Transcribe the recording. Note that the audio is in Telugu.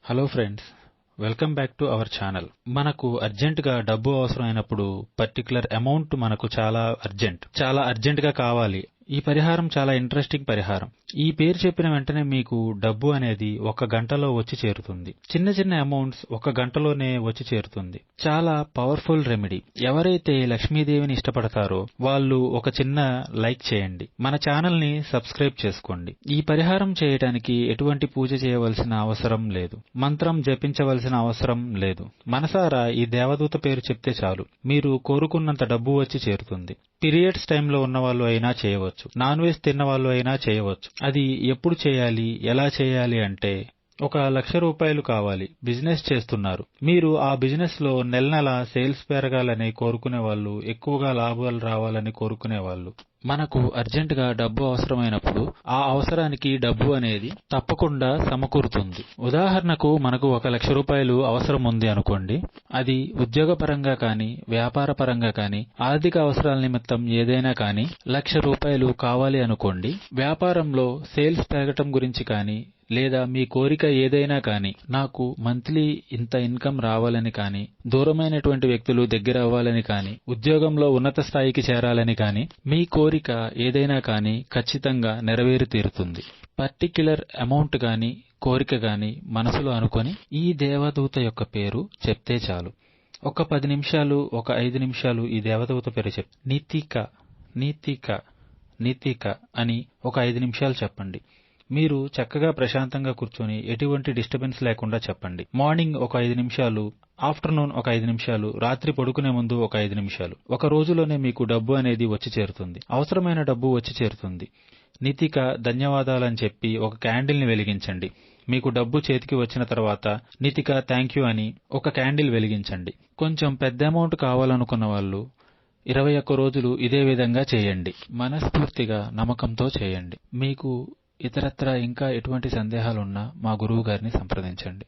Hello friends, welcome back to our channel. మనకు అర్జెంటుగా డబ్బు అవసరమైనప్పుడు పర్టికులర్ అమౌంట్ మనకు చాలా అర్జెంటుగా కావాలి. ఈ పరిహారం చాలా ఇంట్రెస్టింగ్ పరిహారం. ఈ పేరు చెప్పిన వెంటనే మీకు డబ్బు అనేది 1 గంటలో వచ్చి చేరుతుంది. చిన్న చిన్న అమౌంట్స్ 1 గంటలోనే వచ్చి చేరుతుంది. చాలా పవర్ఫుల్ రెమెడీ. ఎవరైతే లక్ష్మీదేవిని ఇష్టపడతారో వాళ్ళు ఒక చిన్న లైక్ చేయండి. మన ఛానల్ ని సబ్స్క్రైబ్ చేసుకోండి. ఈ పరిహారం చేయడానికి ఎటువంటి పూజ చేయవలసిన అవసరం లేదు. మంత్రం జపించవలసిన అవసరం లేదు. మనసారా ఈ దేవదూత పేరు చెప్తే చాలు మీరు కోరుకున్నంత డబ్బు వచ్చి చేరుతుంది. పీరియడ్స్ టైంలో ఉన్న వాళ్ళు అయినా చేయవచ్చు. నాన్ వెజ్ తిన్న వాళ్ళు అయినా చేయవచ్చు. అది ఎప్పుడు చేయాలి, ఎలా చేయాలి అంటే, 1,00,000 రూపాయలు కావాలి. బిజినెస్ చేస్తున్నారు. మీరు ఆ బిజినెస్ లో నెల సేల్స్ పెరగాలని కోరుకునే వాళ్ళు, ఎక్కువగా లాభాలు రావాలని కోరుకునే వాళ్ళు. మనకు అర్జెంటుగా డబ్బు అవసరమైనప్పుడు ఆ అవసరానికి డబ్బు అనేది తప్పకుండా సమకూరుతుంది. ఉదాహరణకు మనకు 1,00,000 రూపాయలు అవసరం ఉంది అనుకోండి. అది ఉద్యోగపరంగా కానీ, వ్యాపార పరంగా కానీ, ఆర్థిక అవసరాల నిమిత్తం ఏదైనా కానీ 1,00,000 రూపాయలు కావాలి అనుకోండి. వ్యాపారంలో సేల్స్ పెరగటం గురించి కానీ, లేదా మీ కోరిక ఏదైనా కానీ, నాకు మంత్లీ ఇంత ఇన్కమ్ రావాలని కానీ, దూరమైనటువంటి వ్యక్తులు దగ్గర అవ్వాలని కానీ, ఉద్యోగంలో ఉన్నత స్థాయికి చేరాలని కానీ, మీ కోరిక ఏదైనా కానీ ఖచ్చితంగా నెరవేరి తీరుతుంది. పర్టిక్యులర్ అమౌంట్ గాని, కోరిక గాని మనసులో అనుకొని ఈ దేవదూత యొక్క పేరు చెప్తే చాలు. ఒక 10 నిమిషాలు, ఒక 5 నిమిషాలు ఈ దేవదూత పేరు నీతిక నీతిక నీతిక అని ఒక 5 నిమిషాలు చెప్పండి. మీరు చక్కగా ప్రశాంతంగా కూర్చొని ఎటువంటి డిస్టర్బెన్స్ లేకుండా చెప్పండి. మార్నింగ్ ఒక 5 నిమిషాలు, ఆఫ్టర్నూన్ ఒక 5 నిమిషాలు, రాత్రి పడుకునే ముందు ఒక 5 నిమిషాలు. ఒక రోజులోనే మీకు డబ్బు అనేది వచ్చి చేరుతుంది. అవసరమైన డబ్బు వచ్చి చేరుతుంది. నీతిక ధన్యవాదాలని చెప్పి ఒక క్యాండిల్ ని వెలిగించండి. మీకు డబ్బు చేతికి వచ్చిన తర్వాత నీతిక థ్యాంక్ యూ అని ఒక క్యాండిల్ వెలిగించండి. కొంచెం పెద్ద అమౌంట్ కావాలనుకున్న వాళ్ళు 21 రోజులు ఇదే విధంగా చేయండి. మనస్ఫూర్తిగా నమ్మకంతో చేయండి. మీకు ఇతరత్రా ఇంకా ఎటువంటి సందేహాలున్నా మా గురువు గారిని సంప్రదించండి.